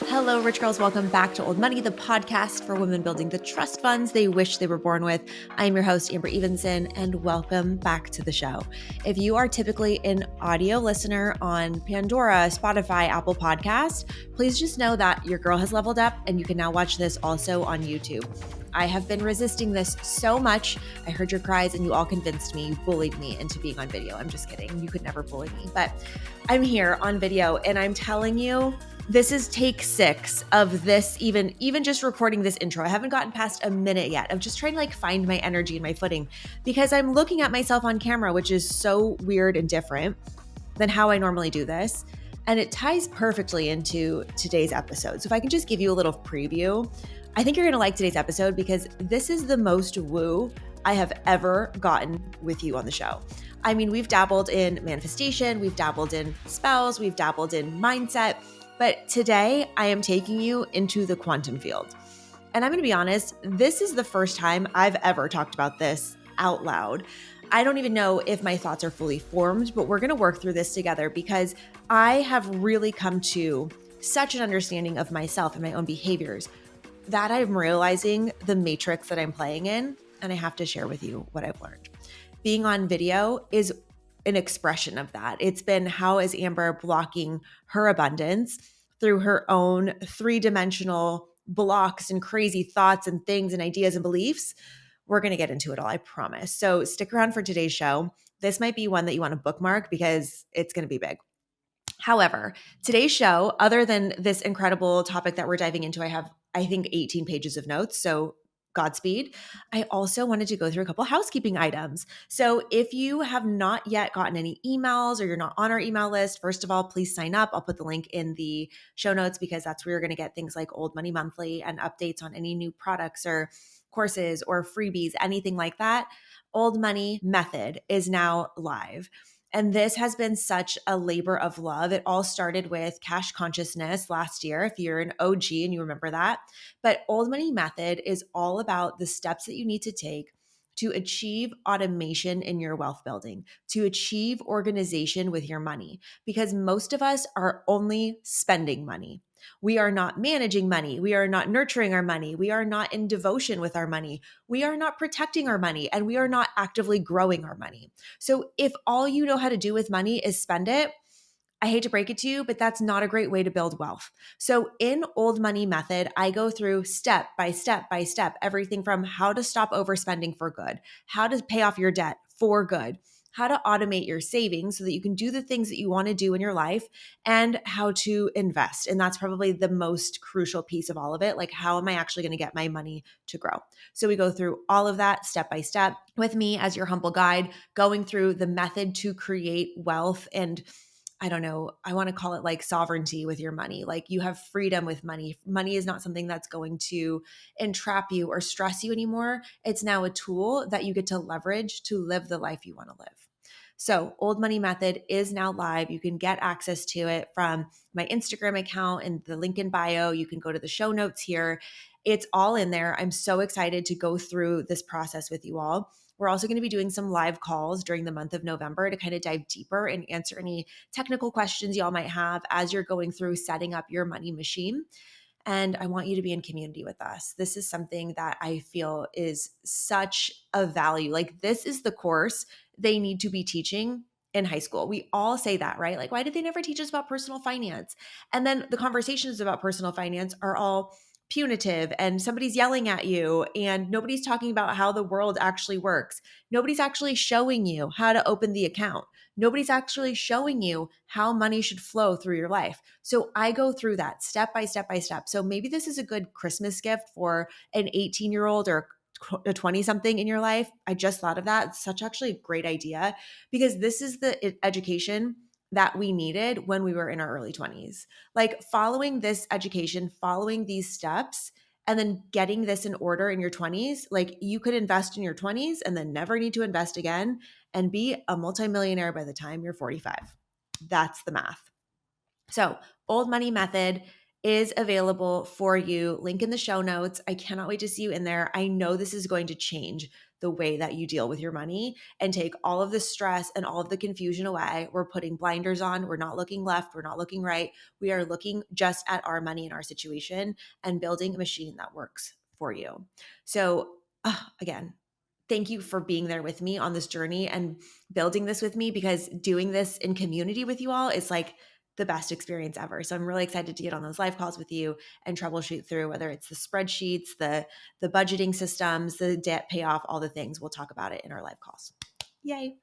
Hello, rich girls. Welcome back to Old Money, the podcast for women building the trust funds they wish they were born with. I'm your host, Amber Evenson, and welcome back to the show. If you are typically an audio listener on Pandora, Spotify, Apple Podcast, please just know that your girl has leveled up and you can now watch this also on YouTube. I have been resisting this so much. I heard your cries and you all convinced me, you bullied me into being on video. I'm just kidding. You could never bully me, but I'm here on video and I'm telling you, this is take 6 of this, even just recording this intro. I haven't gotten past a minute yet of just trying to find my energy and my footing because I'm looking at myself on camera, which is so weird and different than how I normally do this. And it ties perfectly into today's episode. So if I can just give you a little preview, I think you're going to like today's episode because this is the most woo I have ever gotten with you on the show. I mean, we've dabbled in manifestation, we've dabbled in spells, we've dabbled in mindset, but today I am taking you into the quantum field. And I'm going to be honest, this is the first time I've ever talked about this out loud. I don't even know if my thoughts are fully formed, but we're going to work through this together because I have really come to such an understanding of myself and my own behaviors that I'm realizing the matrix that I'm playing in, and I have to share with you what I've learned. Being on video is an expression of that. It's been how is Amber blocking her abundance through her own 3-dimensional blocks and crazy thoughts and things and ideas and beliefs. We're going to get into it all, I promise. So stick around for today's show. This might be one that you want to bookmark because it's going to be big. However, today's show, other than this incredible topic that we're diving into, I have, I think, 18 pages of notes. So Godspeed. I also wanted to go through a couple housekeeping items. So if you have not yet gotten any emails or you're not on our email list, first of all, please sign up. I'll put the link in the show notes because that's where you're going to get things like Old Money Monthly and updates on any new products or courses or freebies, anything like that. Old Money Method is now live. And this has been such a labor of love. It all started with cash consciousness last year, if you're an OG and you remember that. But Old Money Method is all about the steps that you need to take to achieve automation in your wealth building, to achieve organization with your money, because most of us are only spending money. We are not managing money. We are not nurturing our money. We are not in devotion with our money. We are not protecting our money, and we are not actively growing our money. So if all you know how to do with money is spend it, I hate to break it to you, but that's not a great way to build wealth. So in Old Money Method, I go through step by step by step, everything from how to stop overspending for good, how to pay off your debt for good, how to automate your savings so that you can do the things that you want to do in your life, and how to invest. And that's probably the most crucial piece of all of it. Like, how am I actually going to get my money to grow? So we go through all of that step by step with me as your humble guide, going through the method to create wealth. And I don't know, I want to call it like sovereignty with your money. Like, you have freedom with money. Money is not something that's going to entrap you or stress you anymore. It's now a tool that you get to leverage to live the life you want to live. So Old Money Method is now live. You can get access to it from my Instagram account and the link in bio. You can go to the show notes here. It's all in there. I'm so excited to go through this process with you all. We're also going to be doing some live calls during the month of November to kind of dive deeper and answer any technical questions y'all might have as you're going through setting up your money machine. And I want you to be in community with us. This is something that I feel is such a value. Like, this is the course they need to be teaching in high school. We all say that, right? Like, why did they never teach us about personal finance? And then the conversations about personal finance are all punitive and somebody's yelling at you and nobody's talking about how the world actually works. Nobody's actually showing you how to open the account. Nobody's actually showing you how money should flow through your life. So I go through that step by step by step. So maybe this is a good Christmas gift for an 18-year-old or a 20-something in your life. I just thought of that. It's such actually a great idea because this is the education that we needed when we were in our early 20s. Like, following this education, following these steps, and then getting this in order in your 20s, like, you could invest in your 20s and then never need to invest again and be a multimillionaire by the time you're 45. That's the math. So Old Money Method is available for you. Link in the show notes. I cannot wait to see you in there. I know this is going to change the way that you deal with your money and take all of the stress and all of the confusion away. We're putting blinders on. We're not looking left. We're not looking right. We are looking just at our money and our situation and building a machine that works for you. So, again, thank you for being there with me on this journey and building this with me, because doing this in community with you all is like the best experience ever. So I'm really excited to get on those live calls with you and troubleshoot through whether it's the spreadsheets, the budgeting systems, the debt payoff, all the things. We'll talk about it in our live calls. Yay.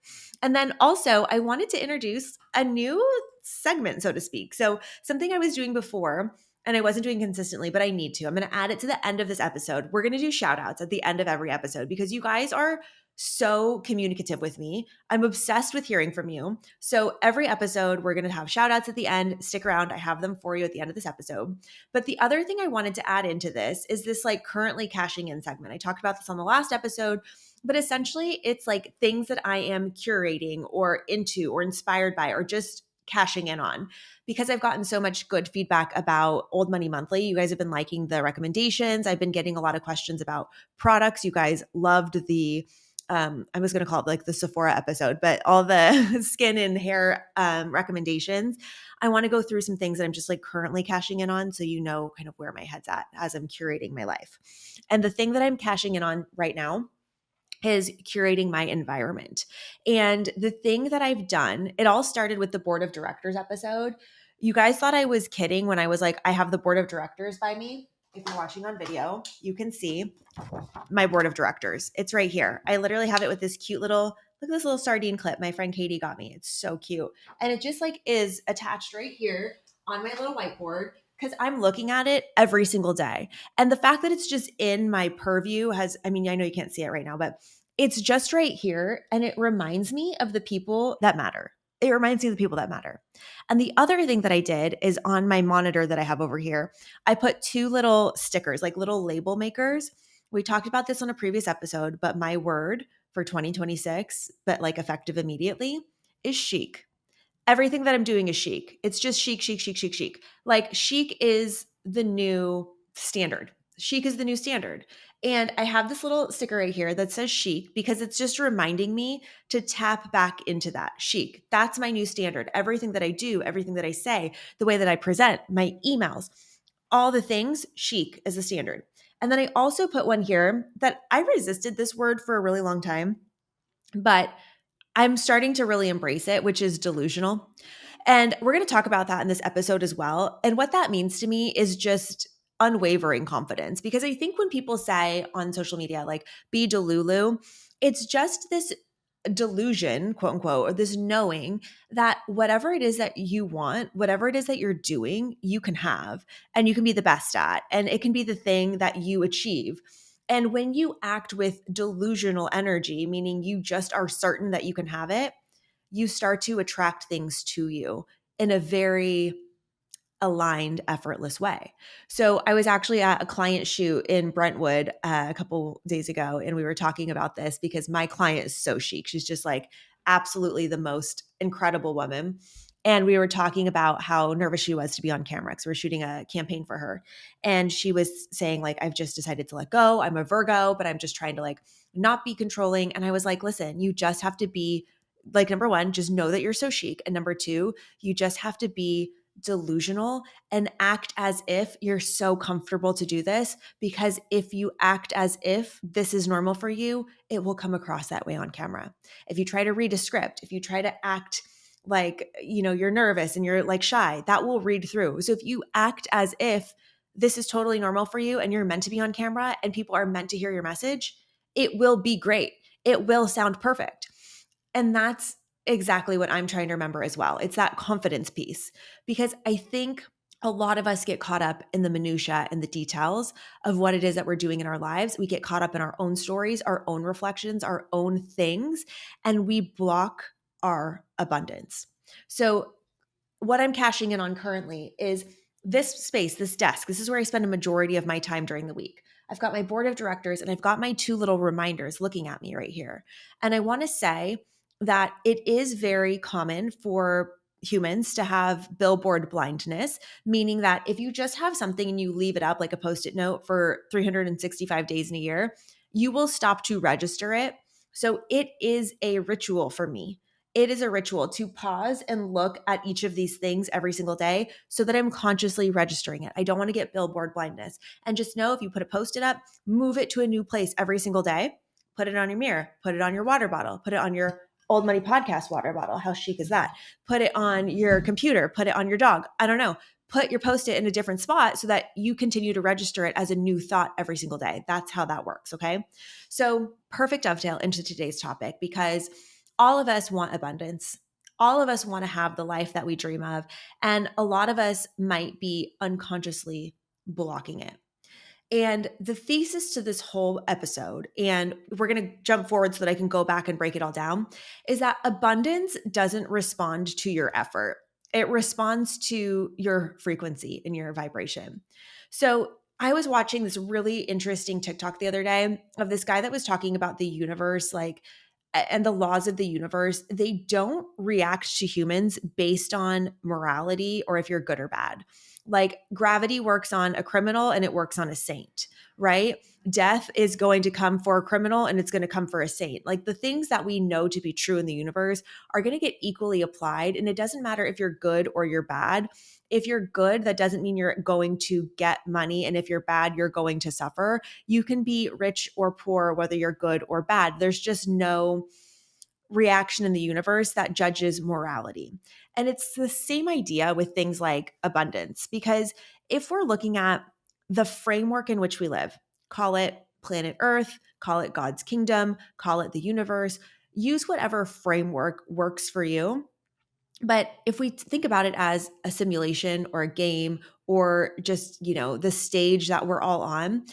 And then also, I wanted to introduce a new segment, so to speak. So something I was doing before and I wasn't doing consistently, but I need to. I'm going to add it to the end of this episode. We're going to do shout outs at the end of every episode because you guys are so communicative with me. I'm obsessed with hearing from you. So every episode, we're going to have shout outs at the end. Stick around. I have them for you at the end of this episode. But the other thing I wanted to add into this is this like currently cashing in segment. I talked about this on the last episode, but essentially it's like things that I am curating or into or inspired by or just cashing in on, because I've gotten so much good feedback about Old Money Monthly. You guys have been liking the recommendations. I've been getting a lot of questions about products. You guys loved the I was going to call it like the Sephora episode, but all the skin and hair recommendations. I want to go through some things that I'm just like currently cashing in on, so you know kind of where my head's at as I'm curating my life. And the thing that I'm cashing in on right now is curating my environment. And the thing that I've done, it all started with the board of directors episode. You guys thought I was kidding when I was like, I have the board of directors by me. If you're watching on video, you can see my board of directors. It's right here. I literally have it with this cute little, look at this little sardine clip my friend Katie got me. It's so cute. And it just like is attached right here on my little whiteboard because I'm looking at it every single day. And the fact that it's just in my purview has, I mean, I know you can't see it right now, but it's just right here. And it reminds me of the people that matter. It reminds me of the people that matter. And the other thing that I did is on my monitor that I have over here, I put two little stickers, like little label makers. We talked about this on a previous episode, but my word for 2026, but like effective immediately, is chic. Everything that I'm doing is chic. It's just chic, chic, chic, chic, chic. Like chic is the new standard. Chic is the new standard. And I have this little sticker right here that says chic because it's just reminding me to tap back into that chic. That's my new standard. Everything that I do, everything that I say, the way that I present, my emails, all the things, chic is the standard. And then I also put one here that I resisted this word for a really long time, but I'm starting to really embrace it, which is delusional. And we're going to talk about that in this episode as well. And what that means to me is just unwavering confidence. Because I think when people say on social media, like, be delulu, it's just this delusion, quote unquote, or this knowing that whatever it is that you want, whatever it is that you're doing, you can have and you can be the best at, and it can be the thing that you achieve. And when you act with delusional energy, meaning you just are certain that you can have it, you start to attract things to you in a very aligned, effortless way. So I was actually at a client shoot in Brentwood a couple days ago, and we were talking about this because my client is so chic. She's just like absolutely the most incredible woman. And we were talking about how nervous she was to be on camera because we're shooting a campaign for her. And she was saying, like, I've just decided to let go. I'm a Virgo, but I'm just trying to like not be controlling. And I was like, listen, you just have to be like, number one, just know that you're so chic. And number two, you just have to be delusional and act as if you're so comfortable to do this, because if you act as if this is normal for you, it will come across that way on camera. If you try to read a script, if you try to act like, you know, you're nervous and you're like shy, that will read through. So if you act as if this is totally normal for you and you're meant to be on camera and people are meant to hear your message, it will be great. It will sound perfect. And that's exactly what I'm trying to remember as well. It's that confidence piece, because I think a lot of us get caught up in the minutia and the details of what it is that we're doing in our lives. We get caught up in our own stories, our own reflections, our own things, and we block our abundance. So what I'm cashing in on currently is this space, this desk. This is where I spend a majority of my time during the week. I've got my board of directors and I've got my two little reminders looking at me right here. And I want to say that it is very common for humans to have billboard blindness, meaning that if you just have something and you leave it up like a Post-it note for 365 days in a year, you will stop to register it. So it is a ritual for me. It is a ritual to pause and look at each of these things every single day so that I'm consciously registering it. I don't want to get billboard blindness. And just know if you put a post-it up, move it to a new place every single day. Put it on your mirror, put it on your water bottle, put it on your Old Money Podcast water bottle. How chic is that? Put it on your computer, put it on your dog. I don't know. Put your post-it in a different spot so that you continue to register it as a new thought every single day. That's how that works, okay? So perfect dovetail into today's topic because all of us want abundance. All of us want to have the life that we dream of. And a lot of us might be unconsciously blocking it. And the thesis to this whole episode, and we're going to jump forward so that I can go back and break it all down, is that abundance doesn't respond to your effort. It responds to your frequency and your vibration. So I was watching this really interesting TikTok the other day of this guy that was talking about the universe, like, and the laws of the universe. They don't react to humans based on morality or if you're good or bad. Like gravity works on a criminal and it works on a saint, right? Death is going to come for a criminal and it's going to come for a saint. Like the things that we know to be true in the universe are going to get equally applied. And it doesn't matter if you're good or you're bad. If you're good, that doesn't mean you're going to get money. And if you're bad, you're going to suffer. You can be rich or poor, whether you're good or bad. There's just no reaction in the universe that judges morality. And it's the same idea with things like abundance, because if we're looking at the framework in which we live, call it planet Earth, call it God's kingdom, call it the universe, use whatever framework works for you. But if we think about it as a simulation or a game or just, the stage that we're all on,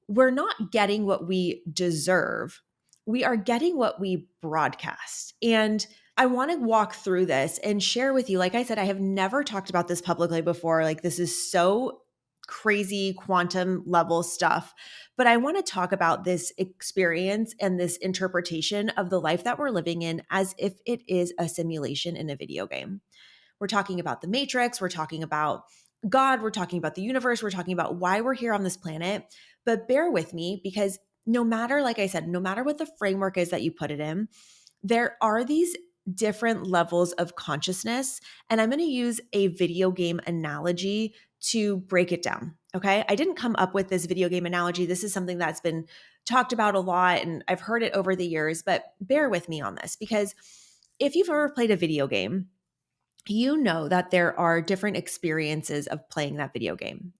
we're not getting what we deserve. We are getting what we broadcast. And I want to walk through this and share with you. Like I said, I have never talked about this publicly before. Like this is so crazy quantum level stuff. But I want to talk about this experience and this interpretation of the life that we're living in as if it is a simulation in a video game. We're talking about the Matrix, we're talking about God, we're talking about the universe, we're talking about why we're here on this planet. But bear with me because no matter, like I said, no matter what the framework is that you put it in, there are these different levels of consciousness. And I'm going to use a video game analogy to break it down. Okay. I didn't come up with this video game analogy. This is something that's been talked about a lot and I've heard it over the years, but bear with me on this because if you've ever played a video game, you know that there are different experiences of playing that video game.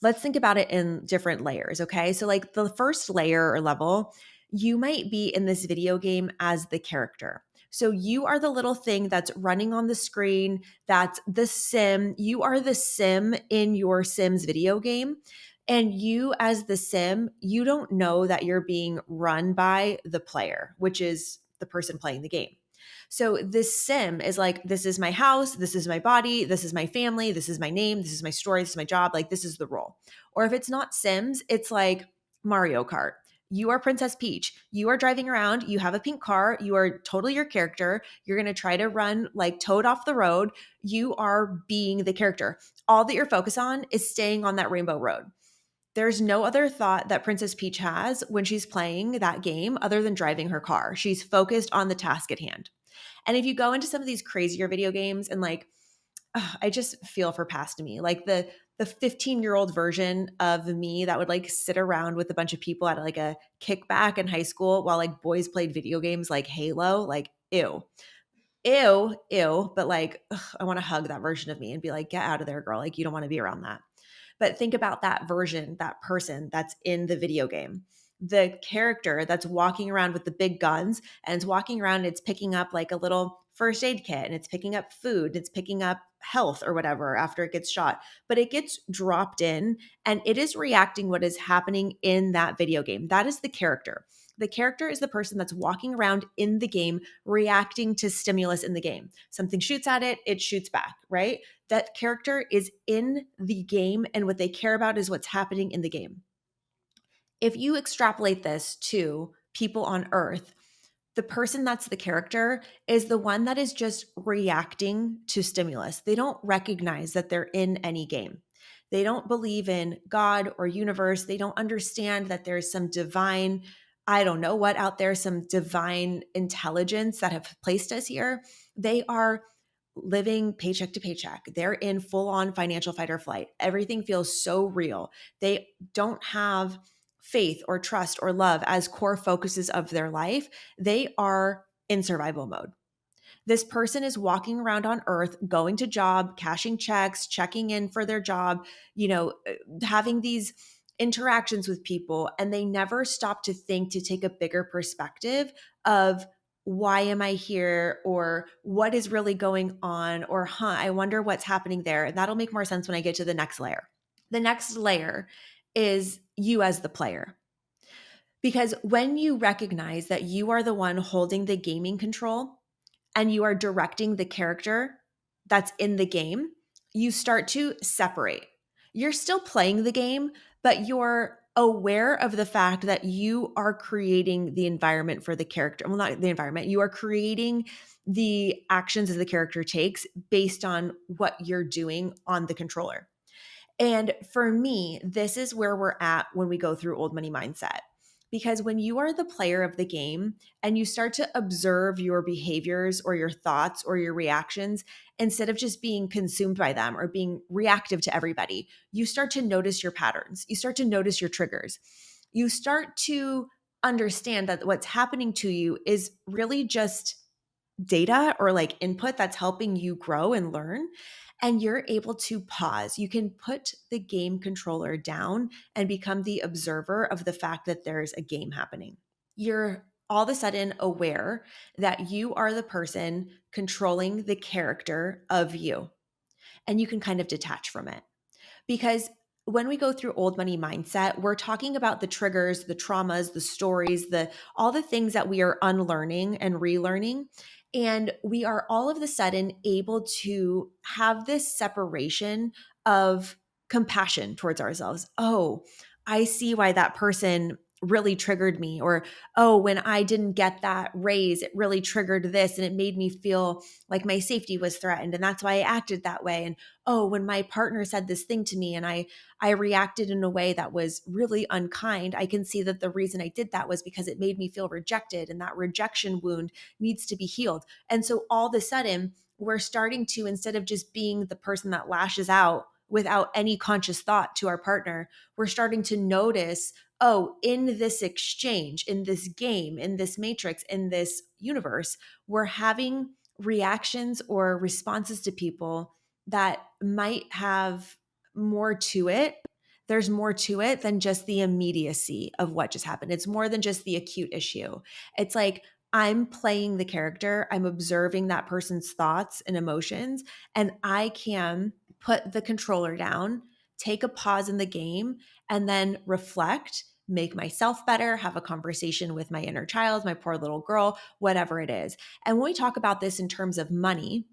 Let's think about it in different layers, okay? So like the first layer or level, you might be in this video game as the character. So you are the little thing that's running on the screen, that's the sim. You are the sim in your Sims video game. And you as the sim, you don't know that you're being run by the player, which is the person playing the game. So this sim is like, this is my house, this is my body, this is my family, this is my name, this is my story, this is my job, like this is the role. Or if it's not Sims, it's like Mario Kart. You are Princess Peach. You are driving around. You have a pink car. You are totally your character. You're going to try to run like Toad off the road. You are being the character. All that you're focused on is staying on that rainbow road. There's no other thought that Princess Peach has when she's playing that game other than driving her car. She's focused on the task at hand. And if you go into some of these crazier video games and like, I just feel for past me, like the 15-year-old version of me that would like sit around with a bunch of people at like a kickback in high school while like boys played video games like Halo, like ew. But like, I want to hug that version of me and be like, get out of there, girl. Like you don't want to be around that. But think about that version, that person that's in the video game. The character that's walking around with the big guns and it's walking around and it's picking up like a little first aid kit and it's picking up food, it's picking up health or whatever after it gets shot. But it gets dropped in and it is reacting what is happening in that video game. That is the character. The character is the person that's walking around in the game, reacting to stimulus in the game. Something shoots at it, it shoots back, right? That character is in the game and what they care about is what's happening in the game. If you extrapolate this to people on Earth, the person that's the character is the one that is just reacting to stimulus. They don't recognize that they're in any game. They don't believe in God or universe. They don't understand that there's some divine I don't know what out there, some divine intelligence that have placed us here. They are living paycheck to paycheck. They're in full on financial fight or flight. Everything feels so real. They don't have faith or trust or love as core focuses of their life. They are in survival mode. This person is walking around on earth, going to job, cashing checks, checking in for their job, having these interactions with people, and they never stop to think, to take a bigger perspective of, why am I here, or what is really going on, or I wonder what's happening there. And that'll make more sense when I get to the next layer. The next layer is you as the player. Because when you recognize that you are the one holding the gaming control and you are directing the character that's in the game, you start to separate. You're still playing the game, but you're aware of the fact that you are creating the environment for the character. Well, not the environment. You are creating the actions that the character takes based on what you're doing on the controller. And for me, this is where we're at when we go through old money mindset. Because when you are the player of the game and you start to observe your behaviors or your thoughts or your reactions, instead of just being consumed by them or being reactive to everybody, you start to notice your patterns. You start to notice your triggers. You start to understand that what's happening to you is really just data or like input that's helping you grow and learn. And you're able to pause. You can put the game controller down and become the observer of the fact that there's a game happening. You're all of a sudden aware that you are the person controlling the character of you, and you can kind of detach from it. Because when we go through old money mindset, we're talking about the triggers, the traumas, the stories, all the things that we are unlearning and relearning. And we are all of a sudden able to have this separation of compassion towards ourselves. Oh, I see why that person really triggered me. Or, oh, when I didn't get that raise, it really triggered this and it made me feel like my safety was threatened. And that's why I acted that way. And oh, when my partner said this thing to me and I reacted in a way that was really unkind, I can see that the reason I did that was because it made me feel rejected, and that rejection wound needs to be healed. And so all of a sudden, we're starting to, instead of just being the person that lashes out without any conscious thought to our partner, we're starting to notice, oh, in this exchange, in this game, in this matrix, in this universe, we're having reactions or responses to people that might have more to it. There's more to it than just the immediacy of what just happened. It's more than just the acute issue. It's like, I'm playing the character, I'm observing that person's thoughts and emotions, and I can put the controller down, take a pause in the game, and then reflect, make myself better, have a conversation with my inner child, my poor little girl, whatever it is. And when we talk about this in terms of money,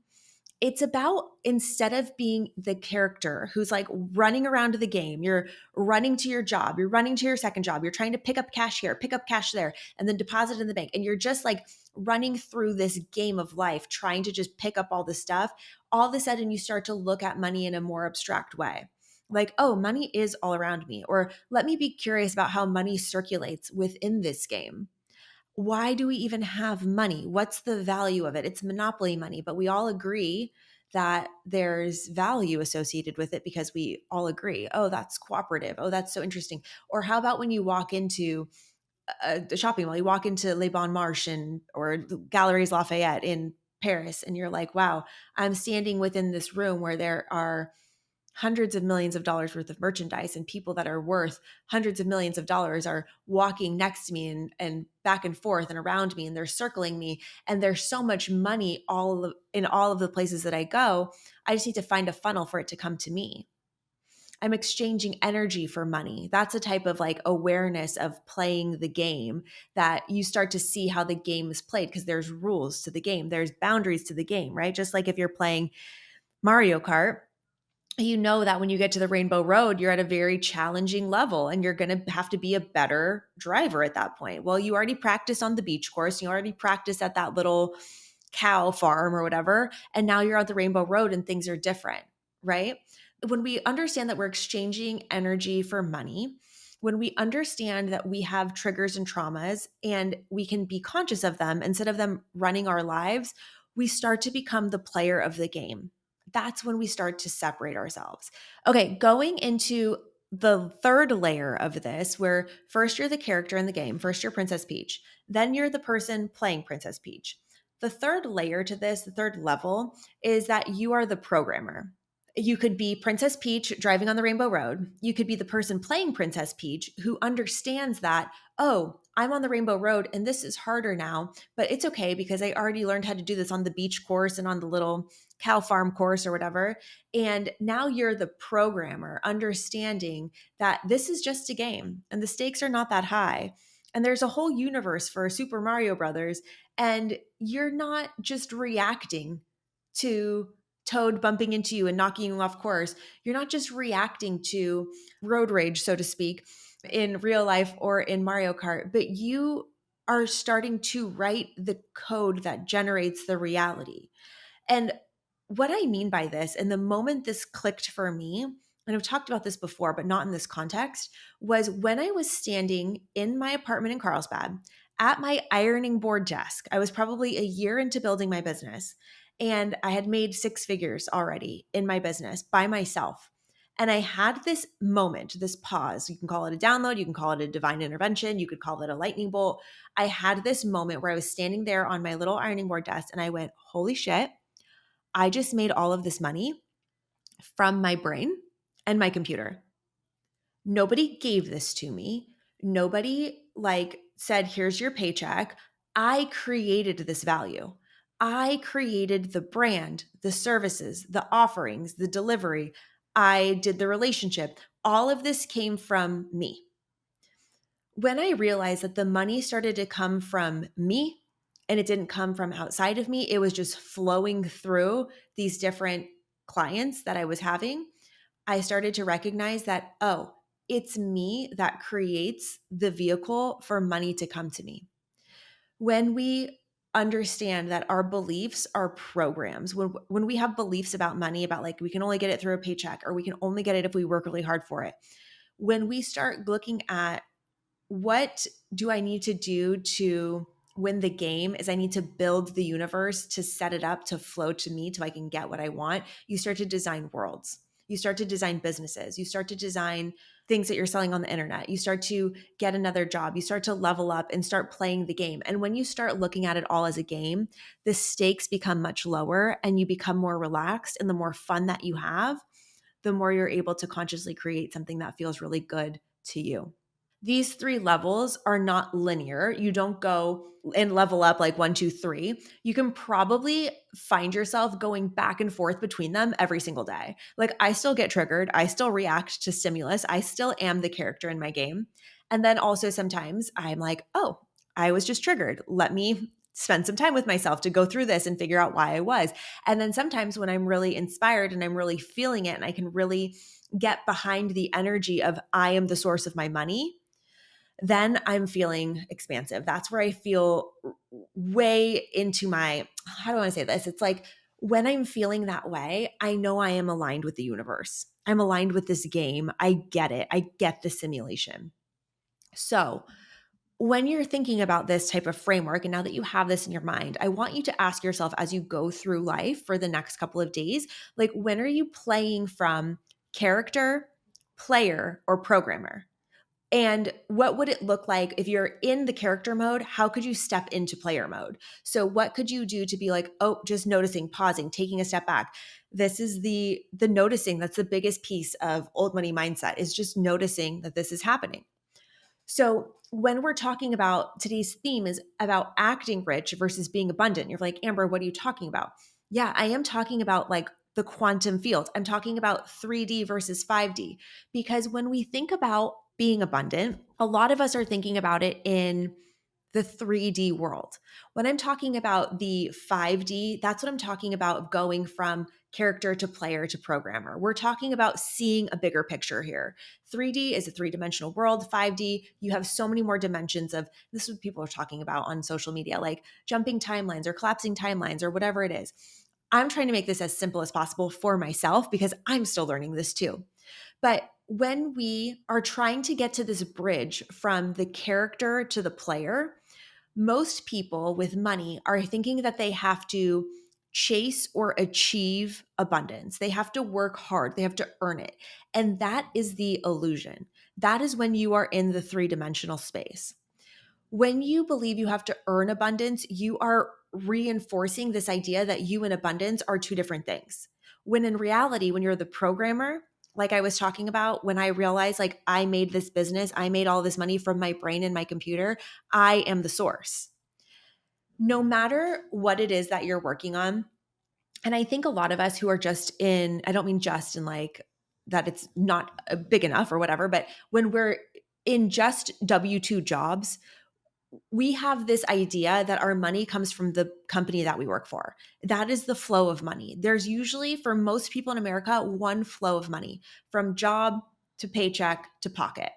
it's about, instead of being the character who's like running around the game, you're running to your job, you're running to your second job, you're trying to pick up cash here, pick up cash there, and then deposit in the bank. And you're just like running through this game of life, trying to just pick up all the stuff. All of a sudden, you start to look at money in a more abstract way. Like, oh, money is all around me. Or let me be curious about how money circulates within this game. Why do we even have money? What's the value of it? It's monopoly money, but we all agree that there's value associated with it because we all agree, oh, that's cooperative. Oh, that's so interesting. Or how about when you walk into a shopping mall, you walk into Le Bon Marche or Galeries Lafayette in Paris, and you're like, wow, I'm standing within this room where there are hundreds of millions of dollars worth of merchandise, and people that are worth hundreds of millions of dollars are walking next to me and back and forth and around me, and they're circling me, and there's so much money in all of the places that I go. I just need to find a funnel for it to come to me. I'm exchanging energy for money. That's a type of like awareness of playing the game, that you start to see how the game is played, because there's rules to the game, there's boundaries to the game, right? Just like if you're playing Mario Kart, you know that when you get to the Rainbow Road, you're at a very challenging level and you're going to have to be a better driver at that point. Well, you already practiced on the beach course, you already practiced at that little cow farm or whatever, and now you're on the Rainbow Road and things are different, right? When we understand that we're exchanging energy for money, when we understand that we have triggers and traumas and we can be conscious of them instead of them running our lives, we start to become the player of the game. That's when we start to separate ourselves. Okay, going into the third layer of this, where first you're the character in the game, first you're Princess Peach, then you're the person playing Princess Peach. The third layer to this, the third level, is that you are the programmer. You could be Princess Peach driving on the Rainbow Road. You could be the person playing Princess Peach who understands that, oh, I'm on the Rainbow Road and this is harder now, but it's okay because I already learned how to do this on the beach course and on the little cow farm course or whatever. And now you're the programmer, understanding that this is just a game and the stakes are not that high. And there's a whole universe for Super Mario Brothers, and you're not just reacting to Toad bumping into you and knocking you off course. You're not just reacting to road rage, so to speak, in real life or in Mario Kart, but you are starting to write the code that generates the reality. And what I mean by this, and the moment this clicked for me, and I've talked about this before, but not in this context, was when I was standing in my apartment in Carlsbad at my ironing board desk. I was probably a year into building my business, and I had made six figures already in my business by myself. And I had this moment, this pause. You can call it a download, you can call it a divine intervention, you could call it a lightning bolt. I had this moment where I was standing there on my little ironing board desk and I went, holy shit, I just made all of this money from my brain and my computer. Nobody gave this to me. Nobody said, here's your paycheck. I created this value. I created the brand, the services, the offerings, the delivery. I did the relationship. All of this came from me. When I realized that the money started to come from me and it didn't come from outside of me, it was just flowing through these different clients that I was having, I started to recognize that, oh, it's me that creates the vehicle for money to come to me. When we understand that our beliefs are programs, when we have beliefs about money, about like we can only get it through a paycheck or we can only get it if we work really hard for it, when we start looking at what do I need to do to win the game, is I need to build the universe to set it up to flow to me so I can get what I want. You start to design worlds. You start to design businesses. You start to design things that you're selling on the internet. You start to get another job. You start to level up and start playing the game. And when you start looking at it all as a game, the stakes become much lower and you become more relaxed. And the more fun that you have, the more you're able to consciously create something that feels really good to you. These three levels are not linear. You don't go and level up like 1, 2, 3. You can probably find yourself going back and forth between them every single day. Like I still get triggered. I still react to stimulus. I still am the character in my game. And then also sometimes I'm like, oh, I was just triggered. Let me spend some time with myself to go through this and figure out why I was. And then sometimes when I'm really inspired and I'm really feeling it and I can really get behind the energy of I am the source of my money, then I'm feeling expansive. That's where I feel way into my, how do I want to say this? It's like when I'm feeling that way, I know I am aligned with the universe. I'm aligned with this game. I get it. I get the simulation. So, when you're thinking about this type of framework, and now that you have this in your mind, I want you to ask yourself as you go through life for the next couple of days, like when are you playing from character, player, or programmer? And what would it look like if you're in the character mode? How could you step into player mode? So what could you do to be like, oh, just noticing, pausing, taking a step back? This is the noticing. That's the biggest piece of old money mindset, is just noticing that this is happening. So when we're talking about today's theme is about acting rich versus being abundant, you're like, Amber, what are you talking about? Yeah, I am talking about like the quantum field. I'm talking about 3D versus 5D, because when we think about being abundant, a lot of us are thinking about it in the 3D world. When I'm talking about the 5D, that's what I'm talking about, going from character to player to programmer. We're talking about seeing a bigger picture here. 3D is a three-dimensional world. 5D, you have so many more dimensions of, this is what people are talking about on social media, like jumping timelines or collapsing timelines or whatever it is. I'm trying to make this as simple as possible for myself because I'm still learning this too. But when we are trying to get to this bridge from the character to the player, most people with money are thinking that they have to chase or achieve abundance. They have to work hard, they have to earn it. And that is the illusion. That is when you are in the three-dimensional space. When you believe you have to earn abundance, you are reinforcing this idea that you and abundance are two different things. When in reality, when you're the programmer, like I was talking about, when I realized like I made this business, I made all this money from my brain and my computer, I am the source. No matter what it is that you're working on, and I think a lot of us who are just in, I don't mean just in like that it's not big enough or whatever, but when we're in just W 2 jobs, we have this idea that our money comes from the company that we work for. That is the flow of money. There's usually, for most people in America, one flow of money from job to paycheck to pocket.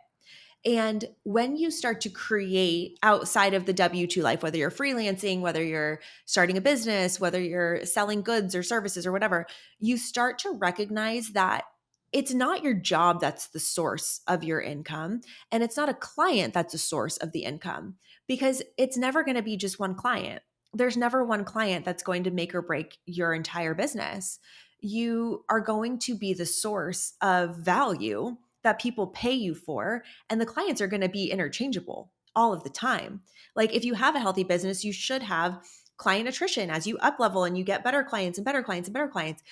And when you start to create outside of the W 2 life, whether you're freelancing, whether you're starting a business, whether you're selling goods or services or whatever, you start to recognize that it's not your job that's the source of your income. And it's not a client that's a source of the income, because it's never going to be just one client. There's never one client that's going to make or break your entire business. You are going to be the source of value that people pay you for, and the clients are going to be interchangeable all of the time. Like if you have a healthy business, you should have client attrition as you up level and you get better clients and better clients and better clients.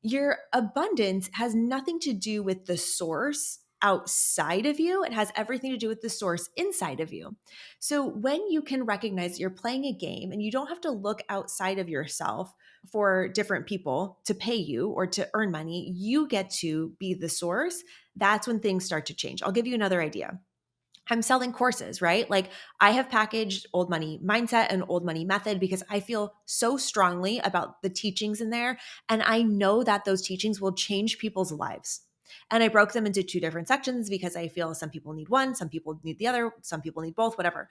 Your abundance has nothing to do with the source outside of you. It has everything to do with the source inside of you. So when you can recognize you're playing a game and you don't have to look outside of yourself for different people to pay you or to earn money, you get to be the source. That's when things start to change. I'll give you another idea. I'm selling courses, right? Like I have packaged Old Money Mindset and Old Money Method because I feel so strongly about the teachings in there. And I know that those teachings will change people's lives. And I broke them into two different sections because I feel some people need one, some people need the other, some people need both, whatever.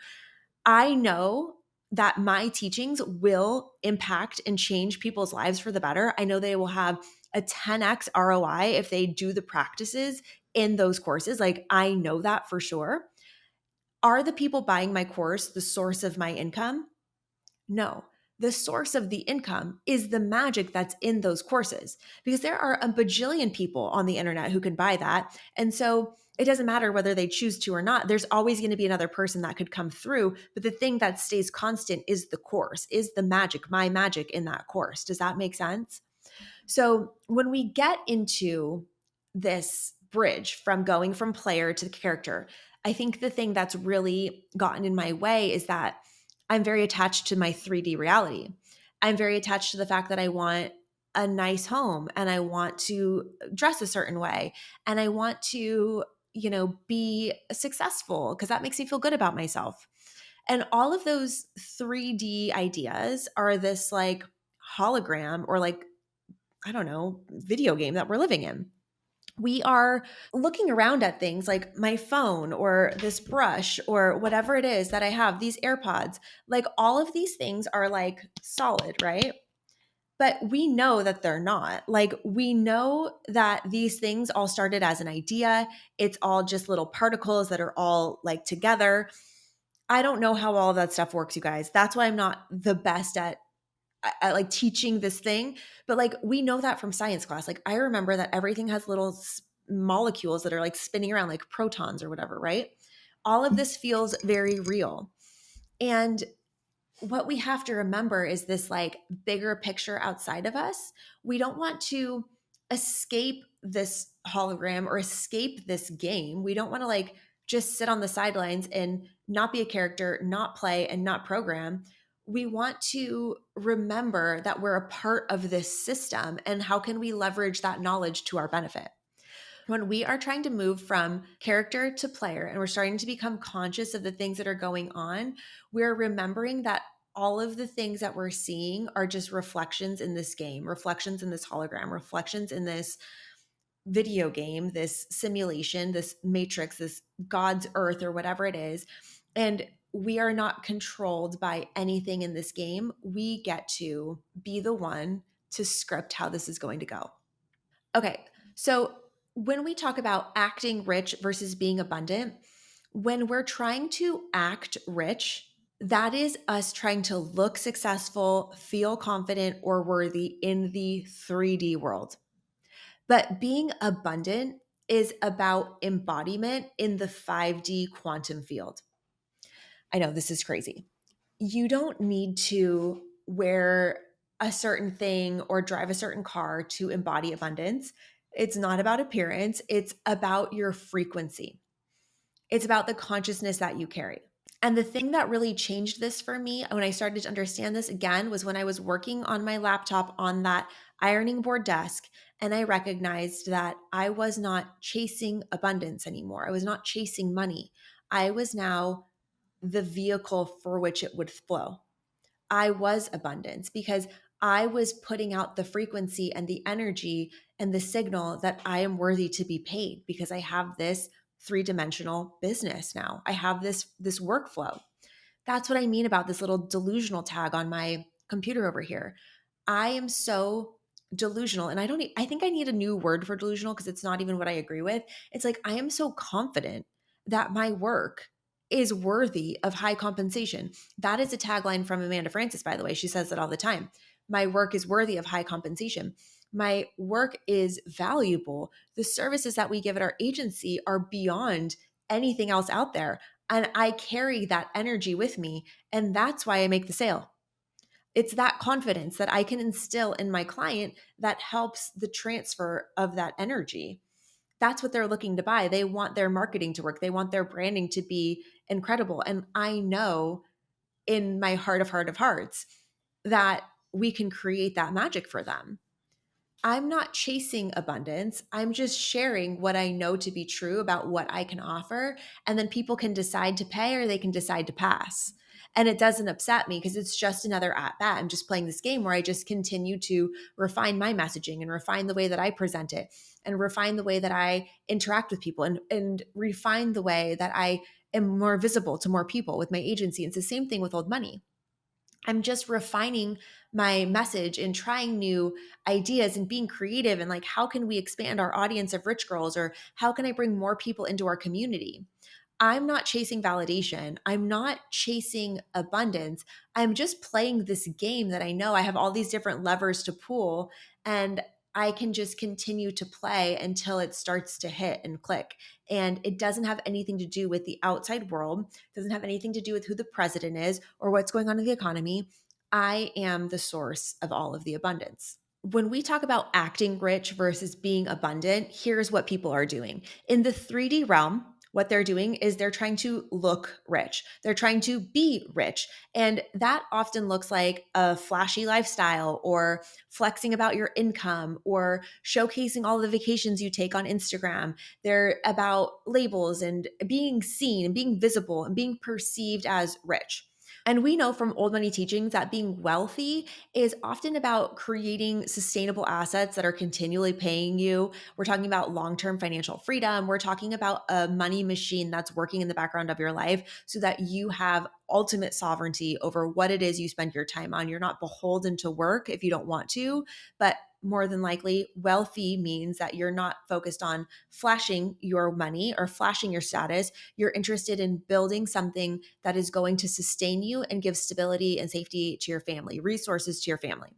I know that my teachings will impact and change people's lives for the better. I know they will have a 10x ROI if they do the practices in those courses. Like I know that for sure. Are the people buying my course the source of my income? No. The source of the income is the magic that's in those courses, because there are a bajillion people on the internet who can buy that. And so it doesn't matter whether they choose to or not. There's always going to be another person that could come through. But the thing that stays constant is the course, is the magic, my magic in that course. Does that make sense? So when we get into this bridge from going from player to character, I think the thing that's really gotten in my way is that I'm very attached to my 3D reality. I'm very attached to the fact that I want a nice home and I want to dress a certain way and I want to, be successful because that makes me feel good about myself. And all of those 3D ideas are this like hologram or like, I don't know, video game that we're living in. We are looking around at things like my phone or this brush or whatever it is that I have, these AirPods. Like all of these things are like solid, right? But we know that they're not. Like we know that these things all started as an idea. It's all just little particles that are all like together. I don't know how all of that stuff works, you guys. That's why I'm not the best at like teaching this thing, but like we know that from science class. Like I remember that everything has little molecules that are like spinning around like protons or whatever, right? All of this feels very real. And what we have to remember is this like bigger picture outside of us. We don't want to escape this hologram or escape this game. We don't want to like just sit on the sidelines and not be a character, not play, and not program. We want to remember that we're a part of this system and how can we leverage that knowledge to our benefit. When we are trying to move from character to player and we're starting to become conscious of the things that are going on, we're remembering that all of the things that we're seeing are just reflections in this game, reflections in this hologram, reflections in this video game, this simulation, this matrix, this God's earth, or whatever it is. And we are not controlled by anything in this game. We get to be the one to script how this is going to go. Okay. So When we talk about acting rich versus being abundant, when we're trying to act rich, that is us trying to look successful, feel confident, or worthy in the 3D world. But being abundant is about embodiment in the 5D quantum field. I know this is crazy. You don't need to wear a certain thing or drive a certain car to embody abundance. It's not about appearance, it's about your frequency. It's about the consciousness that you carry. And the thing that really changed this for me when I started to understand this again was when I was working on my laptop on that ironing board desk and I recognized that I was not chasing abundance anymore. I was not chasing money. I was now the vehicle for which it would flow. I was abundance because I was putting out the frequency and the energy and the signal that I am worthy to be paid because I have this three-dimensional business now. I have this workflow. That's what I mean about this little delusional tag on my computer over here. I am so delusional and I think I need a new word for delusional because it's not even what I agree with. It's like I am so confident that my work is worthy of high compensation. That is a tagline from Amanda Francis, by the way. She says it all the time. My work is worthy of high compensation. My work is valuable. The services that we give at our agency are beyond anything else out there. And I carry that energy with me. And that's why I make the sale. It's that confidence that I can instill in my client that helps the transfer of that energy. That's what they're looking to buy. They want their marketing to work, they want their branding to be incredible. And I know in my heart of hearts that we can create that magic for them. I'm not chasing abundance. I'm just sharing what I know to be true about what I can offer. And then people can decide to pay or they can decide to pass. And it doesn't upset me because it's just another at bat. I'm just playing this game where I just continue to refine my messaging and refine the way that I present it and refine the way that I interact with people and refine the way that I am more visible to more people with my agency. It's the same thing with Old Money. I'm just refining my message and trying new ideas and being creative and like, how can we expand our audience of rich girls or how can I bring more people into our community? I'm not chasing validation. I'm not chasing abundance. I'm just playing this game that I know I have all these different levers to pull and I can just continue to play until it starts to hit and click. And it doesn't have anything to do with the outside world, it doesn't have anything to do with who the president is or what's going on in the economy. I am the source of all of the abundance. When we talk about acting rich versus being abundant, here's what people are doing. In the 3D realm, what they're doing is they're trying to look rich. They're trying to be rich. And that often looks like a flashy lifestyle or flexing about your income or showcasing all the vacations you take on Instagram. They're about labels and being seen and being visible and being perceived as rich. And we know from old money teachings that being wealthy is often about creating sustainable assets that are continually paying you. We're talking about long-term financial freedom. We're talking about a money machine that's working in the background of your life so that you have ultimate sovereignty over what it is you spend your time on. You're not beholden to work if you don't want to, but more than likely, wealthy means that you're not focused on flashing your money or flashing your status. You're interested in building something that is going to sustain you and give stability and safety to your family, resources to your family.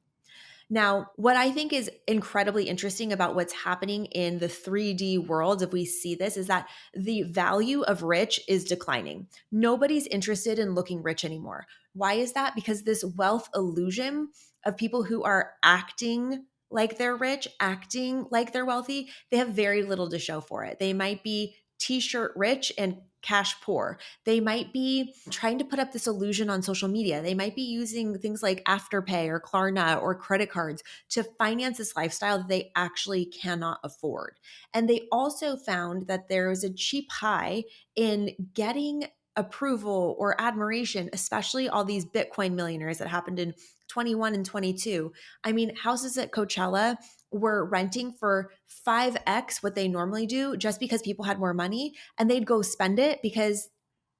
Now, what I think is incredibly interesting about what's happening in the 3D world, if we see this, is that the value of rich is declining. Nobody's interested in looking rich anymore. Why is that? Because this wealth illusion of people who are acting like they're rich, acting like they're wealthy, they have very little to show for it. They might be t-shirt rich and cash poor. They might be trying to put up this illusion on social media. They might be using things like Afterpay or Klarna or credit cards to finance this lifestyle that they actually cannot afford. And they also found that there is a cheap high in getting approval or admiration, especially all these Bitcoin millionaires that happened in 21 and 22. I mean, houses at Coachella were renting for 5x what they normally do just because people had more money and they'd go spend it because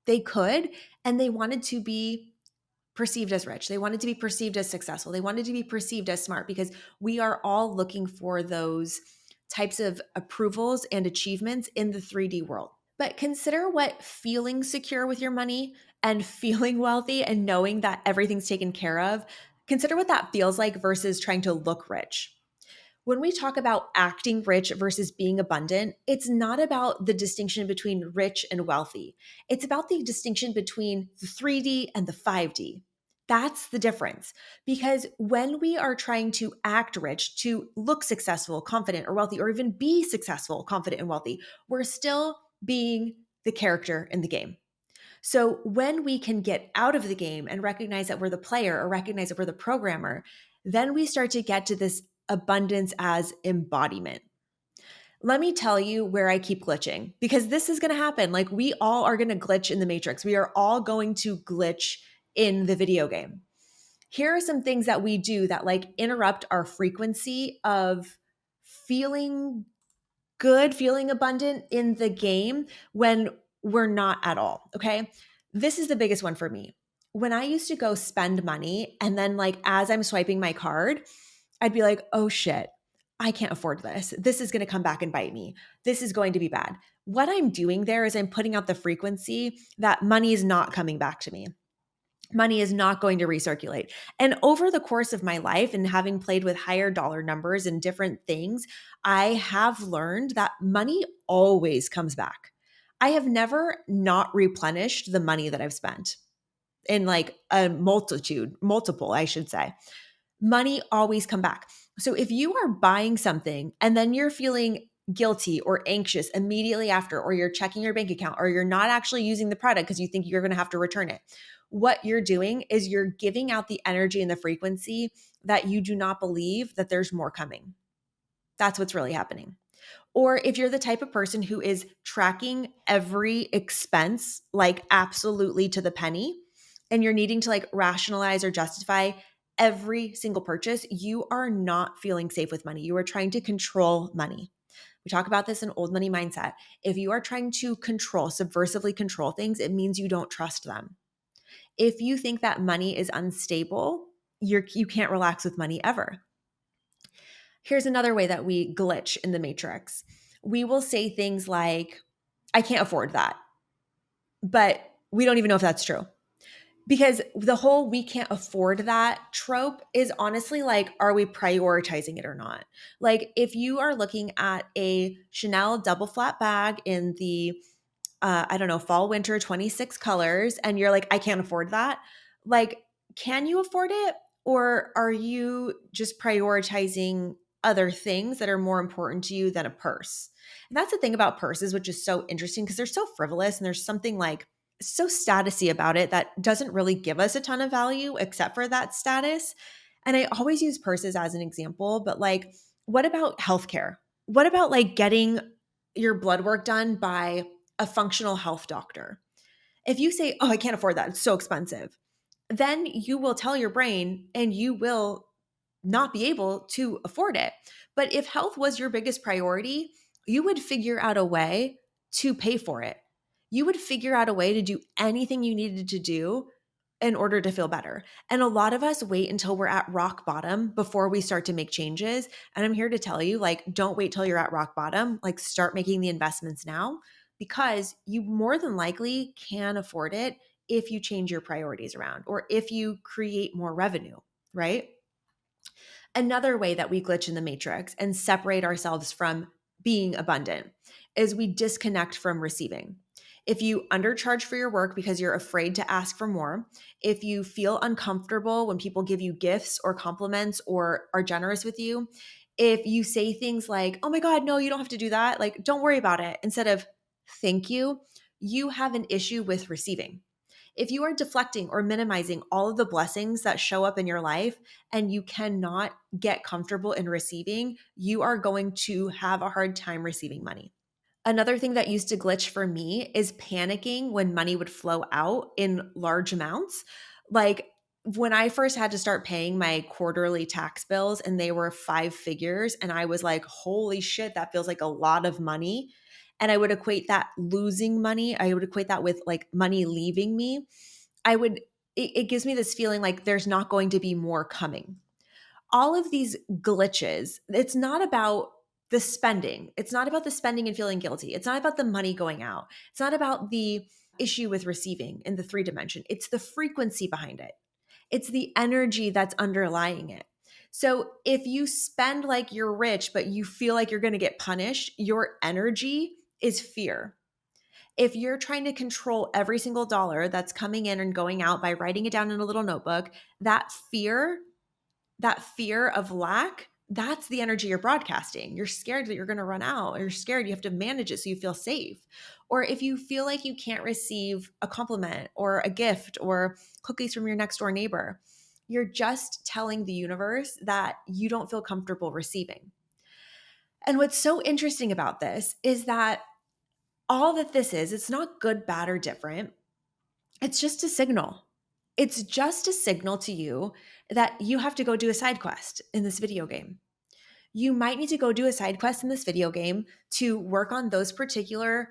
they could and they wanted to be perceived as rich. They wanted to be perceived as successful. They wanted to be perceived as smart because we are all looking for those types of approvals and achievements in the 3D world. But consider what feeling secure with your money and feeling wealthy and knowing that everything's taken care of, consider what that feels like versus trying to look rich. When we talk about acting rich versus being abundant, it's not about the distinction between rich and wealthy. It's about the distinction between the 3D and the 5D. That's the difference. Because when we are trying to act rich, to look successful, confident, or wealthy, or even be successful, confident, and wealthy, we're still being the character in the game. So when we can get out of the game and recognize that we're the player or recognize that we're the programmer, then we start to get to this abundance as embodiment. Let me tell you where I keep glitching because this is going to happen. Like we all are going to glitch in the matrix. We are all going to glitch in the video game. Here are some things that we do that like interrupt our frequency of feeling good, feeling abundant in the game when we're not at all. Okay. This is the biggest one for me. When I used to go spend money and then, like, as I'm swiping my card, I'd be like, oh shit, I can't afford this. This is going to come back and bite me. This is going to be bad. What I'm doing there is I'm putting out the frequency that money is not coming back to me. Money is not going to recirculate. And over the course of my life and having played with higher dollar numbers and different things, I have learned that money always comes back. I have never not replenished the money that I've spent in like a multiple, I should say. Money always come back. So if you are buying something and then you're feeling guilty or anxious immediately after, or you're checking your bank account, or you're not actually using the product because you think you're going to have to return it, what you're doing is you're giving out the energy and the frequency that you do not believe that there's more coming. That's what's really happening. Or if you're the type of person who is tracking every expense, like absolutely to the penny, and you're needing to like rationalize or justify every single purchase, you are not feeling safe with money. You are trying to control money. We talk about this in old money mindset. If you are trying to control, subversively control things, it means you don't trust them. If you think that money is unstable, you can't relax with money ever. Here's another way that we glitch in the matrix. We will say things like, I can't afford that, but we don't even know if that's true. Because the whole we can't afford that trope is honestly like, are we prioritizing it or not? Like, if you are looking at a Chanel double flat bag in the, I don't know, fall, winter 26 colors, and you're like, I can't afford that. Like, can you afford it? Or are you just prioritizing other things that are more important to you than a purse? And that's the thing about purses, which is so interesting because they're so frivolous and there's something like so statusy about it that doesn't really give us a ton of value except for that status. And I always use purses as an example, but like, what about healthcare? What about like getting your blood work done by a functional health doctor? If you say, oh, I can't afford that, it's so expensive, then you will tell your brain and you will not be able to afford it. But if health was your biggest priority, you would figure out a way to pay for it. You would figure out a way to do anything you needed to do in order to feel better. And a lot of us wait until we're at rock bottom before we start to make changes. And I'm here to tell you, like, don't wait till you're at rock bottom. Like, start making the investments now because you more than likely can afford it if you change your priorities around or if you create more revenue, right? Another way that we glitch in the matrix and separate ourselves from being abundant is we disconnect from receiving. If you undercharge for your work because you're afraid to ask for more, if you feel uncomfortable when people give you gifts or compliments or are generous with you, if you say things like, oh my God, no, you don't have to do that, like, don't worry about it, instead of thank you, you have an issue with receiving. If you are deflecting or minimizing all of the blessings that show up in your life and you cannot get comfortable in receiving, you are going to have a hard time receiving money. Another thing that used to glitch for me is panicking when money would flow out in large amounts. Like when I first had to start paying my quarterly tax bills and they were 5 figures, and I was like, holy shit, that feels like a lot of money. And I would equate that losing money, I would equate that with like money leaving me. It gives me this feeling like there's not going to be more coming. All of these glitches, it's not about the spending. It's not about the spending and feeling guilty. It's not about the money going out. It's not about the issue with receiving in the 3 dimension. It's the frequency behind it. It's the energy that's underlying it. So if you spend like you're rich, but you feel like you're going to get punished, your energy is fear. If you're trying to control every single dollar that's coming in and going out by writing it down in a little notebook, that fear of lack, that's the energy you're broadcasting. You're scared that you're going to run out, or you're scared you have to manage it so you feel safe. Or if you feel like you can't receive a compliment or a gift or cookies from your next door neighbor, you're just telling the universe that you don't feel comfortable receiving. And what's so interesting about this is that all that this is, it's not good, bad, or different. It's just a signal. It's just a signal to you that you have to go do a side quest in this video game. You might need to go do a side quest in this video game to work on those particular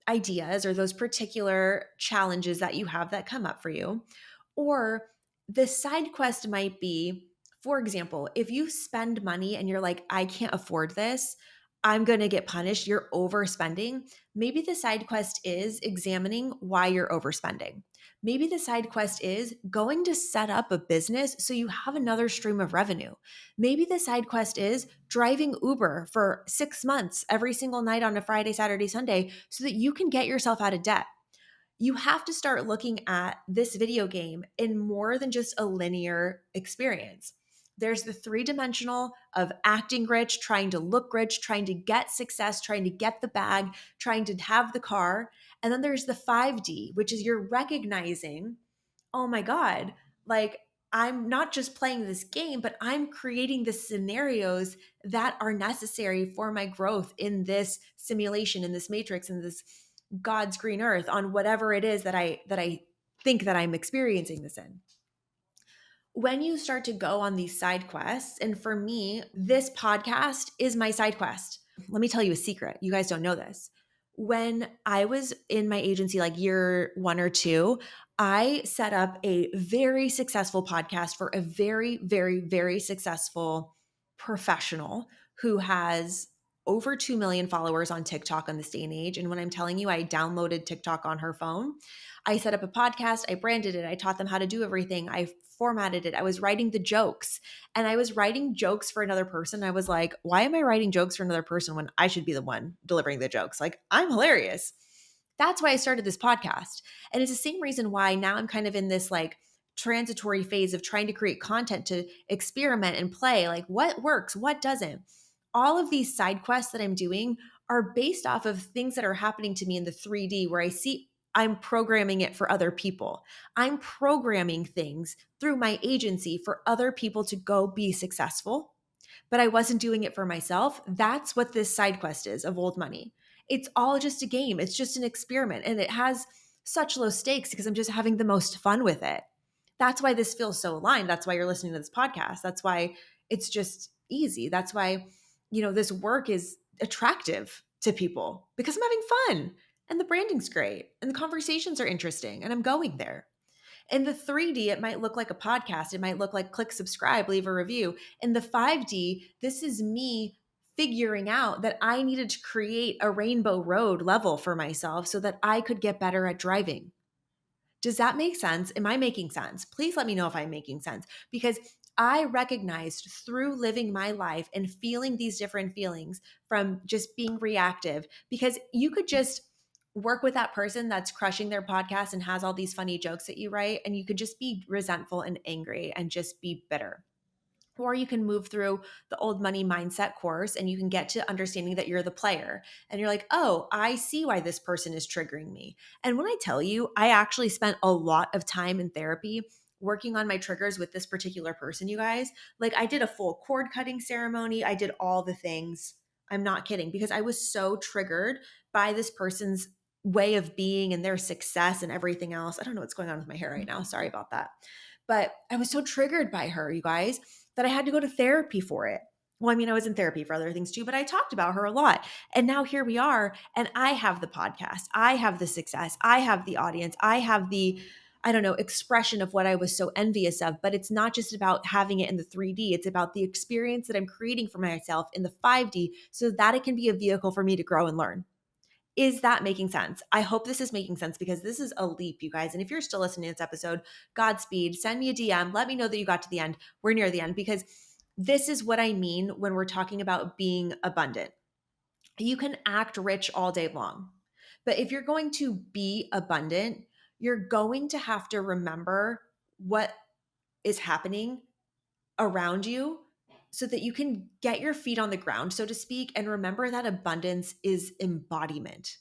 ideas or those particular challenges that you have that come up for you. Or the side quest might be, for example, if you spend money and you're like, I can't afford this, I'm going to get punished, you're overspending. Maybe the side quest is examining why you're overspending. Maybe the side quest is going to set up a business so you have another stream of revenue. Maybe the side quest is driving Uber for 6 months every single night on a Friday, Saturday, Sunday so that you can get yourself out of debt. You have to start looking at this video game in more than just a linear experience. There's the 3 dimensional of acting rich, trying to look rich, trying to get success, trying to get the bag, trying to have the car. And then there's the 5D, which is you're recognizing, oh my God, like I'm not just playing this game, but I'm creating the scenarios that are necessary for my growth in this simulation, in this matrix, in this God's green earth, on whatever it is that I think that I'm experiencing this in. When you start to go on these side quests, and for me, this podcast is my side quest. Let me tell you a secret. You guys don't know this. When I was in my agency, like year 1 or 2, I set up a very successful podcast for a very, very, very successful professional who has over 2 million followers on TikTok on this day and age. And when I'm telling you, I downloaded TikTok on her phone. I set up a podcast, I branded it, I taught them how to do everything, I formatted it, I was writing the jokes, and I was writing jokes for another person. I was like, why am I writing jokes for another person when I should be the one delivering the jokes? Like, I'm hilarious. That's why I started this podcast. And it's the same reason why now I'm kind of in this like transitory phase of trying to create content to experiment and play, like what works, what doesn't. All of these side quests that I'm doing are based off of things that are happening to me in the 3D where I see I'm programming it for other people. I'm programming things through my agency for other people to go be successful, but I wasn't doing it for myself. That's what this side quest is of old money. It's all just a game. It's just an experiment, and it has such low stakes because I'm just having the most fun with it. That's why this feels so aligned. That's why you're listening to this podcast. That's why it's just easy. That's why, this work is attractive to people because I'm having fun and the branding's great and the conversations are interesting and I'm going there. In the 3D, it might look like a podcast. It might look like click subscribe, leave a review. In the 5D, this is me figuring out that I needed to create a rainbow road level for myself so that I could get better at driving. Does that make sense? Am I making sense? Please let me know if I'm making sense, because I recognized through living my life and feeling these different feelings from just being reactive, because you could just work with that person that's crushing their podcast and has all these funny jokes that you write, and you could just be resentful and angry and just be bitter. Or you can move through the old money mindset course and you can get to understanding that you're the player. And you're like, oh, I see why this person is triggering me. And when I tell you, I actually spent a lot of time in therapy working on my triggers with this particular person, you guys. Like, I did a full cord cutting ceremony. I did all the things. I'm not kidding, because I was so triggered by this person's way of being and their success and everything else. I don't know what's going on with my hair right now. Sorry about that. But I was so triggered by her, you guys, that I had to go to therapy for it. Well, I mean, I was in therapy for other things too, but I talked about her a lot. And now here we are, and I have the podcast. I have the success. I have the audience. I have the I don't know, expression of what I was so envious of. But it's not just about having it in the 3D. It's about the experience that I'm creating for myself in the 5D so that it can be a vehicle for me to grow and learn. Is that making sense? I hope this is making sense because this is a leap, you guys. And if you're still listening to this episode, Godspeed, send me a DM. Let me know that you got to the end. We're near the end because this is what I mean when we're talking about being abundant. You can act rich all day long, but if you're going to be abundant, you're going to have to remember what is happening around you so that you can get your feet on the ground, so to speak, and remember that abundance is embodiment.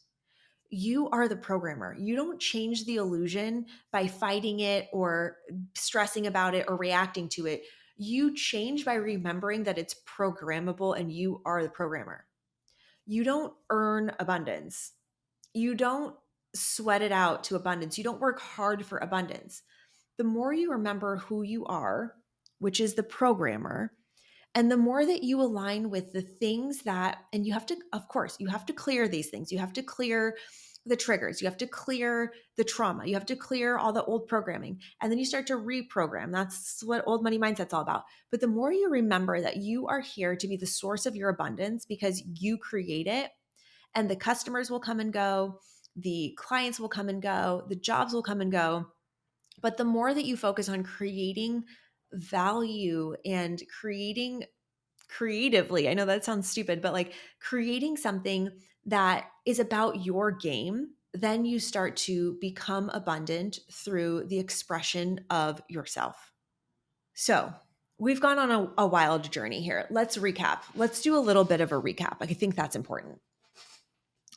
You are the programmer. You don't change the illusion by fighting it or stressing about it or reacting to it. You change by remembering that it's programmable and you are the programmer. You don't earn abundance. You don't sweat it out to abundance. You don't work hard for abundance. The more you remember who you are, which is the programmer, and the more that you align with the things that, and you have to, of course, you have to clear these things. You have to clear the triggers. You have to clear the trauma. You have to clear all the old programming. And then you start to reprogram. That's what old money mindset's all about. But the more you remember that you are here to be the source of your abundance because you create it, and the customers will come and go, the clients will come and go, the jobs will come and go. But the more that you focus on creating value and creating creatively, I know that sounds stupid, but like creating something that is about your game, then you start to become abundant through the expression of yourself. So, we've gone on a wild journey here. Let's recap. Let's do a little bit of a recap. I think that's important.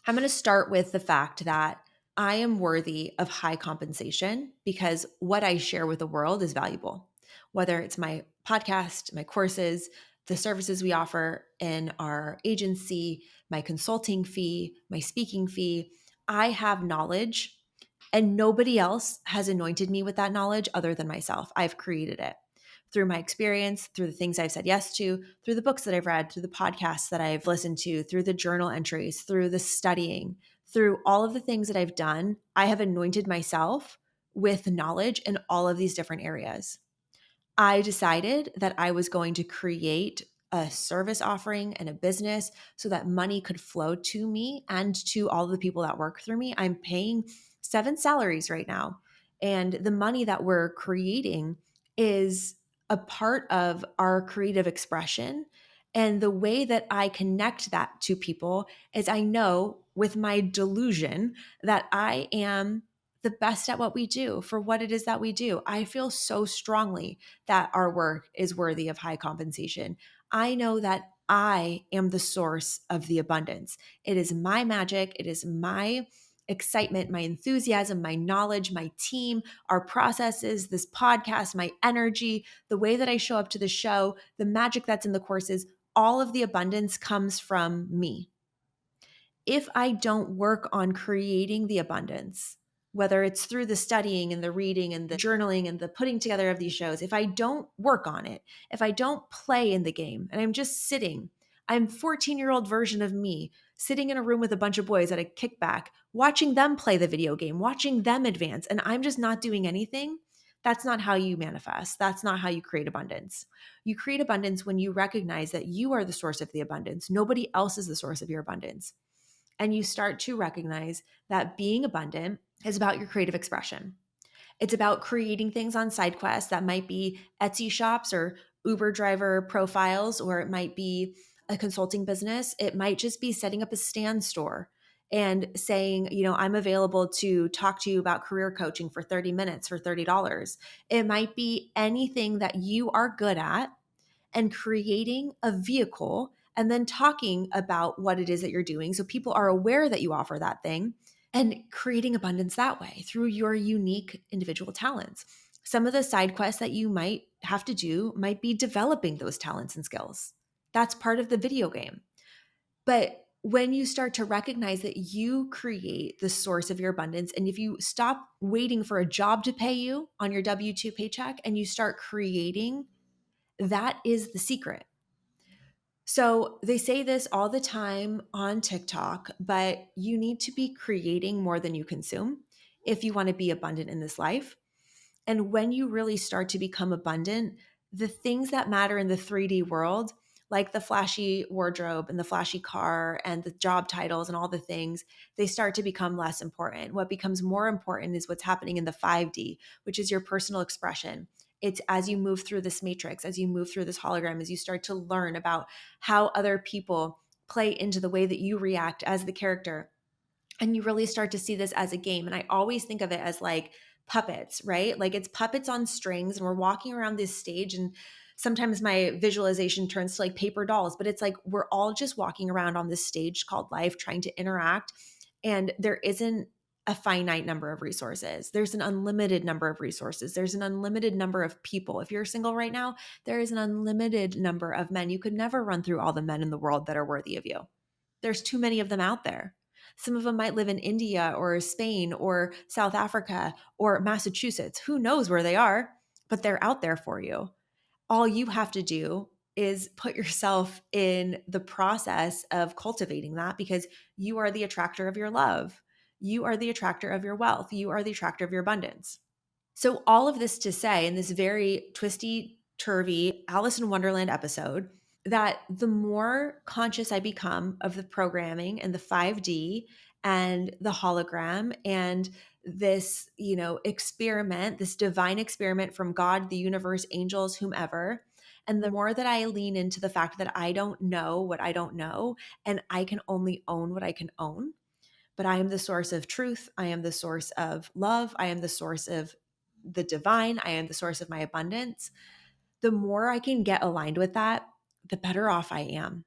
I'm going to start with the fact that I am worthy of high compensation because what I share with the world is valuable. Whether it's my podcast, my courses, the services we offer in our agency, my consulting fee, my speaking fee, I have knowledge and nobody else has anointed me with that knowledge other than myself. I've created it through my experience, through the things I've said yes to, through the books that I've read, through the podcasts that I've listened to, through the journal entries, through the studying, through all of the things that I've done. I have anointed myself with knowledge in all of these different areas. I decided that I was going to create a service offering and a business so that money could flow to me and to all the people that work through me. I'm paying 7 salaries right now. And the money that we're creating is a part of our creative expression. And the way that I connect that to people is I know with my delusion that I am the best at what we do for what it is that we do. I feel so strongly that our work is worthy of high compensation. I know that I am the source of the abundance. It is my magic. It is my excitement, my enthusiasm, my knowledge, my team, our processes, this podcast, my energy, the way that I show up to the show, the magic that's in the courses. All of the abundance comes from me. If I don't work on creating the abundance, whether it's through the studying and the reading and the journaling and the putting together of these shows, if I don't work on it, if I don't play in the game and I'm just sitting, I'm 14-year-old version of me sitting in a room with a bunch of boys at a kickback, watching them play the video game, watching them advance, and I'm just not doing anything. That's not how you manifest. That's not how you create abundance. You create abundance when you recognize that you are the source of the abundance. Nobody else is the source of your abundance. And you start to recognize that being abundant is about your creative expression. It's about creating things on side quests that might be Etsy shops or Uber driver profiles, or it might be a consulting business. It might just be setting up a stand store and saying, I'm available to talk to you about career coaching for 30 minutes for $30. It might be anything that you are good at and creating a vehicle and then talking about what it is that you're doing so people are aware that you offer that thing and creating abundance that way through your unique individual talents. Some of the side quests that you might have to do might be developing those talents and skills. That's part of the video game. But when you start to recognize that you create the source of your abundance, and if you stop waiting for a job to pay you on your W-2 paycheck and you start creating, that is the secret. So they say this all the time on TikTok, but you need to be creating more than you consume if you want to be abundant in this life. And when you really start to become abundant, the things that matter in the 3D world, like the flashy wardrobe and the flashy car and the job titles and all the things, they start to become less important. What becomes more important is what's happening in the 5D, which is your personal expression. It's as you move through this matrix, as you move through this hologram, as you start to learn about how other people play into the way that you react as the character. And you really start to see this as a game. And I always think of it as like puppets, right? Like it's puppets on strings, and we're walking around this stage. And sometimes my visualization turns to like paper dolls, but it's like we're all just walking around on this stage called life, trying to interact. And there isn't a finite number of resources. There's an unlimited number of resources. There's an unlimited number of people. If you're single right now, there is an unlimited number of men. You could never run through all the men in the world that are worthy of you. There's too many of them out there. Some of them might live in India or Spain or South Africa or Massachusetts. Who knows where they are, but they're out there for you. All you have to do is put yourself in the process of cultivating that, because you are the attractor of your love. You are the attractor of your wealth. You are the attractor of your abundance. So all of this to say, in this very twisty, turvy Alice in Wonderland episode, that the more conscious I become of the programming and the 5D and the hologram and this, experiment, this divine experiment from God, the universe, angels, whomever, and the more that I lean into the fact that I don't know what I don't know, and I can only own what I can own, but I am the source of truth. I am the source of love. I am the source of the divine. I am the source of my abundance. The more I can get aligned with that, the better off I am,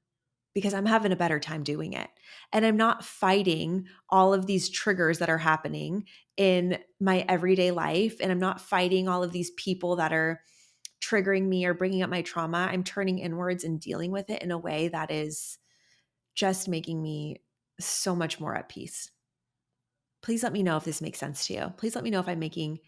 because I'm having a better time doing it. And I'm not fighting all of these triggers that are happening in my everyday life. And I'm not fighting all of these people that are triggering me or bringing up my trauma. I'm turning inwards and dealing with it in a way that is just making me so much more at peace. Please let me know if this makes sense to you. Please let me know if I'm making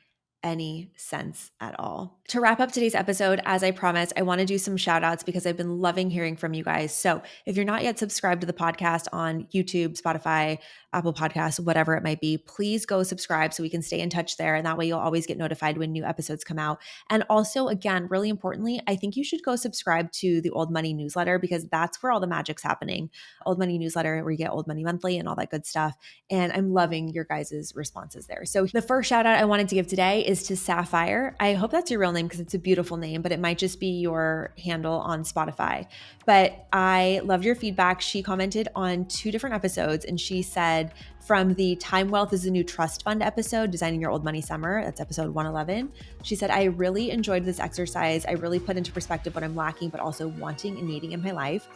any sense at all. To wrap up today's episode, as I promised, I want to do some shout outs because I've been loving hearing from you guys. So if you're not yet subscribed to the podcast on YouTube, Spotify, Apple Podcasts, whatever it might be, please go subscribe so we can stay in touch there. And that way you'll always get notified when new episodes come out. And also, again, really importantly, I think you should go subscribe to the Old Money newsletter, because that's where all the magic's happening. Old Money newsletter, where you get Old Money Monthly and all that good stuff. And I'm loving your guys' responses there. So the first shout out I wanted to give today is to Sapphire. I hope that's your real name because it's a beautiful name, but it might just be your handle on Spotify. But I loved your feedback. She commented on 2 different episodes, and she said, from the Time Wealth is the New Trust Fund episode, Designing Your Old Money Summer, that's episode 111. She said, I really enjoyed this exercise. I really put into perspective what I'm lacking, but also wanting and needing in my life.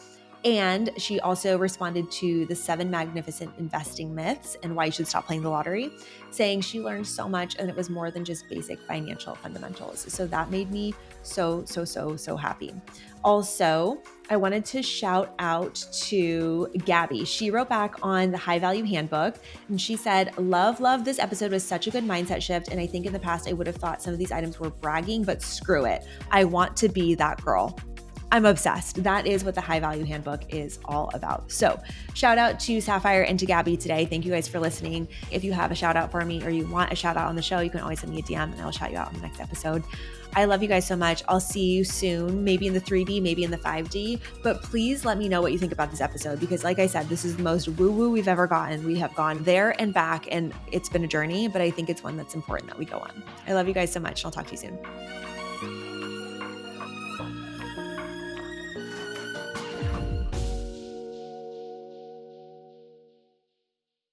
And she also responded to the 7 magnificent investing myths and why you should stop playing the lottery, saying she learned so much and it was more than just basic financial fundamentals. So that made me so happy. Also, I wanted to shout out to Gabby. She wrote back on the High Value Handbook, and she said, love, this episode was such a good mindset shift. And I think in the past, I would have thought some of these items were bragging, but screw it. I want to be that girl. I'm obsessed. That is what the High Value Handbook is all about. So shout out to Sapphire and to Gabby today. Thank you guys for listening. If you have a shout out for me or you want a shout out on the show, you can always send me a DM and I'll shout you out on the next episode. I love you guys so much. I'll see you soon, maybe in the 3D, maybe in the 5D, but please let me know what you think about this episode, because like I said, this is the most woo-woo we've ever gotten. We have gone there and back, and it's been a journey, but I think it's one that's important that we go on. I love you guys so much, and I'll talk to you soon.